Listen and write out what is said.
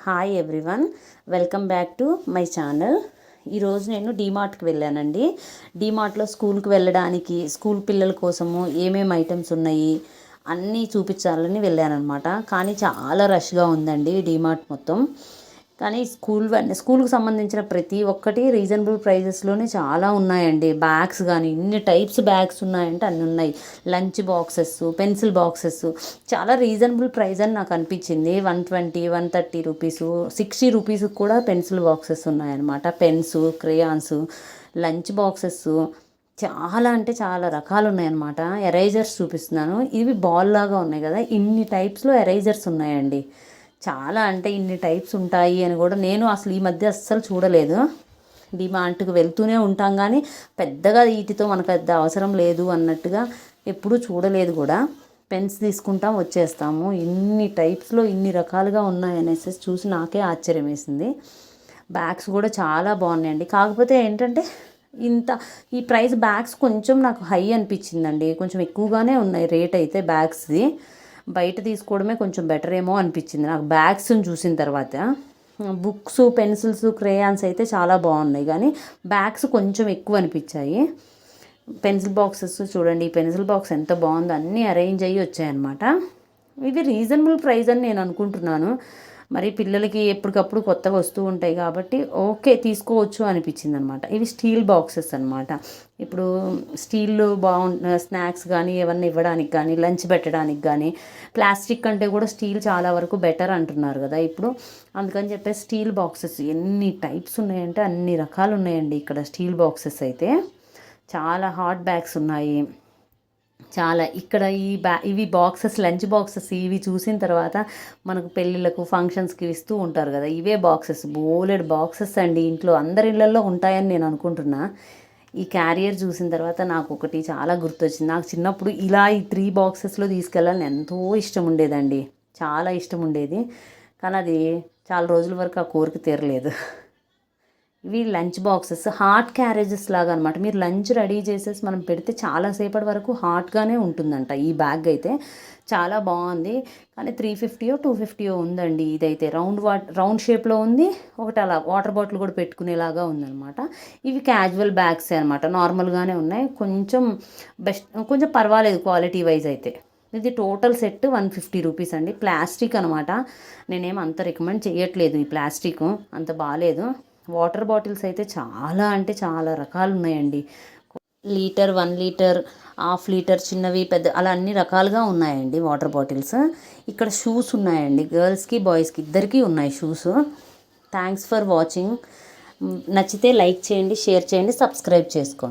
Hi everyone, welcome back to my channel. ఈరోజు నేను డీమార్ట్కి వెళ్ళానండి. డీమార్ట్లో స్కూల్కి వెళ్ళడానికి, స్కూల్ పిల్లల కోసము ఏమేమి ఐటమ్స్ ఉన్నాయి అన్నీ చూపించాలని వెళ్ళానమాట. కానీ చాలా రష్గా ఉందండి డీమార్ట్ మొత్తం. కానీ స్కూల్కి సంబంధించిన ప్రతి ఒక్కటి రీజనబుల్ ప్రైజెస్లోనే చాలా ఉన్నాయండి. బ్యాగ్స్ కానీ ఇన్ని టైప్స్ బ్యాగ్స్ ఉన్నాయంటే అన్నీ ఉన్నాయి. లంచ్ బాక్సెస్, పెన్సిల్ బాక్సెస్ చాలా రీజనబుల్ ప్రైస్ అని నాకు అనిపించింది. 120, 130 రూపీసు, 60 రూపీస్కి కూడా పెన్సిల్ బాక్సెస్ ఉన్నాయన్నమాట. పెన్స్, క్రేయాన్స్, లంచ్ బాక్సెస్ చాలా అంటే చాలా రకాలు ఉన్నాయన్నమాట. ఎరైజర్స్ చూపిస్తున్నాను. ఇవి బాల్ లాగా ఉన్నాయి కదా, ఇన్ని టైప్స్లో ఎరైజర్స్ ఉన్నాయండి. చాలా అంటే ఇన్ని టైప్స్ ఉంటాయి అని కూడా నేను అసలు ఈ మధ్య అస్సలు చూడలేదు. డిమార్ట్కి వెళ్తూనే ఉంటాం కానీ పెద్దగా వీటితో మనకు పెద్ద అవసరం లేదు అన్నట్టుగా ఎప్పుడూ చూడలేదు కూడా. పెన్స్ తీసుకుంటాం, వచ్చేస్తాము. ఇన్ని టైప్స్లో ఇన్ని రకాలుగా ఉన్నాయనేసి చూసి నాకే ఆశ్చర్యం వేసింది. బ్యాగ్స్ కూడా చాలా బాగున్నాయండి. కాకపోతే ఏంటంటే ఈ ప్రైస్ బ్యాగ్స్ కొంచెం నాకు హై అనిపించిందండి. కొంచెం ఎక్కువగానే ఉన్నాయి రేట్ అయితే బ్యాగ్స్ది. బయట తీసుకోవడమే కొంచెం బెటర్ ఏమో అనిపించింది నాకు బ్యాగ్స్ని చూసిన తర్వాత. బుక్స్, పెన్సిల్స్, క్రేయాన్స్ అయితే చాలా బాగున్నాయి కానీ బ్యాగ్స్ కొంచెం ఎక్కువ అనిపించాయి. పెన్సిల్ బాక్సెస్ చూడండి, ఈ పెన్సిల్ బాక్స్ ఎంత బాగుందో, అన్నీ అరేంజ్ అయ్యి వచ్చాయన్నమాట. ఇవి రీజనబుల్ ప్రైస్ అని నేను అనుకుంటున్నాను. మరి పిల్లలకి ఎప్పటికప్పుడు కొత్తగా వస్తూ ఉంటాయి కాబట్టి ఓకే తీసుకోవచ్చు అనిపించింది అనమాట. ఇవి స్టీల్ బాక్సెస్ అనమాట. ఇప్పుడు స్టీల్ స్నాక్స్ కానీ ఏమన్నా ఇవ్వడానికి కానీ, లంచ్ పెట్టడానికి కానీ, ప్లాస్టిక్ కంటే కూడా స్టీల్ చాలా వరకు బెటర్ అంటున్నారు కదా ఇప్పుడు. అందుకని చెప్పేసి స్టీల్ బాక్సెస్ ఎన్ని టైప్స్ ఉన్నాయంటే అన్ని రకాలు ఉన్నాయండి ఇక్కడ. స్టీల్ బాక్సెస్ అయితే చాలా హాట్ బ్యాగ్స్ ఉన్నాయి. చాలా ఇక్కడ ఇవి బాక్సెస్, లంచ్ బాక్సెస్ ఇవి చూసిన తర్వాత మనకు పెళ్ళిళ్ళకు, ఫంక్షన్స్కి ఇస్తూ ఉంటారు కదా, ఇవే బాక్సెస్, బోలెడ్ బాక్సెస్ అండి. ఇంట్లో అందరి ఇళ్ళల్లో ఉంటాయని నేను అనుకుంటున్నా. ఈ క్యారియర్ చూసిన తర్వాత నాకు ఒకటి చాలా గుర్తొచ్చింది. నాకు చిన్నప్పుడు ఇలా ఈ 3 బాక్సెస్లో తీసుకెళ్ళాలని ఎంతో ఇష్టం ఉండేదండి. చాలా ఇష్టం ఉండేది. కానీ అది చాలా రోజుల వరకు ఆ కోరిక తీరలేదు. ఇవి లంచ్ బాక్సెస్, హాట్ క్యారేజెస్ లాగా అనమాట. మీరు లంచ్ రెడీ చేసేసి మనం పెడితే చాలాసేపటి వరకు హాట్గానే ఉంటుందంట. ఈ బ్యాగ్ అయితే చాలా బాగుంది. కానీ 350 250 ఉందండి. ఇదైతే రౌండ్ షేప్లో ఉంది. ఒకటి అలా వాటర్ బాటిల్ కూడా పెట్టుకునేలాగా ఉందన్నమాట. ఇవి క్యాజువల్ బ్యాగ్సే అనమాట. నార్మల్గానే ఉన్నాయి. కొంచెం పర్వాలేదు క్వాలిటీ వైజ్ అయితే. ఇది టోటల్ సెట్ 150 రూపీస్ అండి. ప్లాస్టిక్ అనమాట. నేనేం అంత రికమెండ్ చేయట్లేదు. ఈ ప్లాస్టిక్ అంత బాగాలేదు. వాటర్ బాటిల్స్ అయితే చాలా అంటే చాలా రకాలు ఉన్నాయండి. లీటర్, 1 లీటర్, హాఫ్ లీటర్, చిన్నవి, పెద్ద, అలా అన్ని రకాలుగా ఉన్నాయండి వాటర్ బాటిల్స్. ఇక్కడ షూస్ ఉన్నాయండి. గర్ల్స్కి, బాయ్స్కి ఇద్దరికీ ఉన్నాయి షూస్. Thanks for watching. నచ్చితే లైక్ చేయండి, షేర్ చేయండి, సబ్స్క్రైబ్ చేసుకోండి.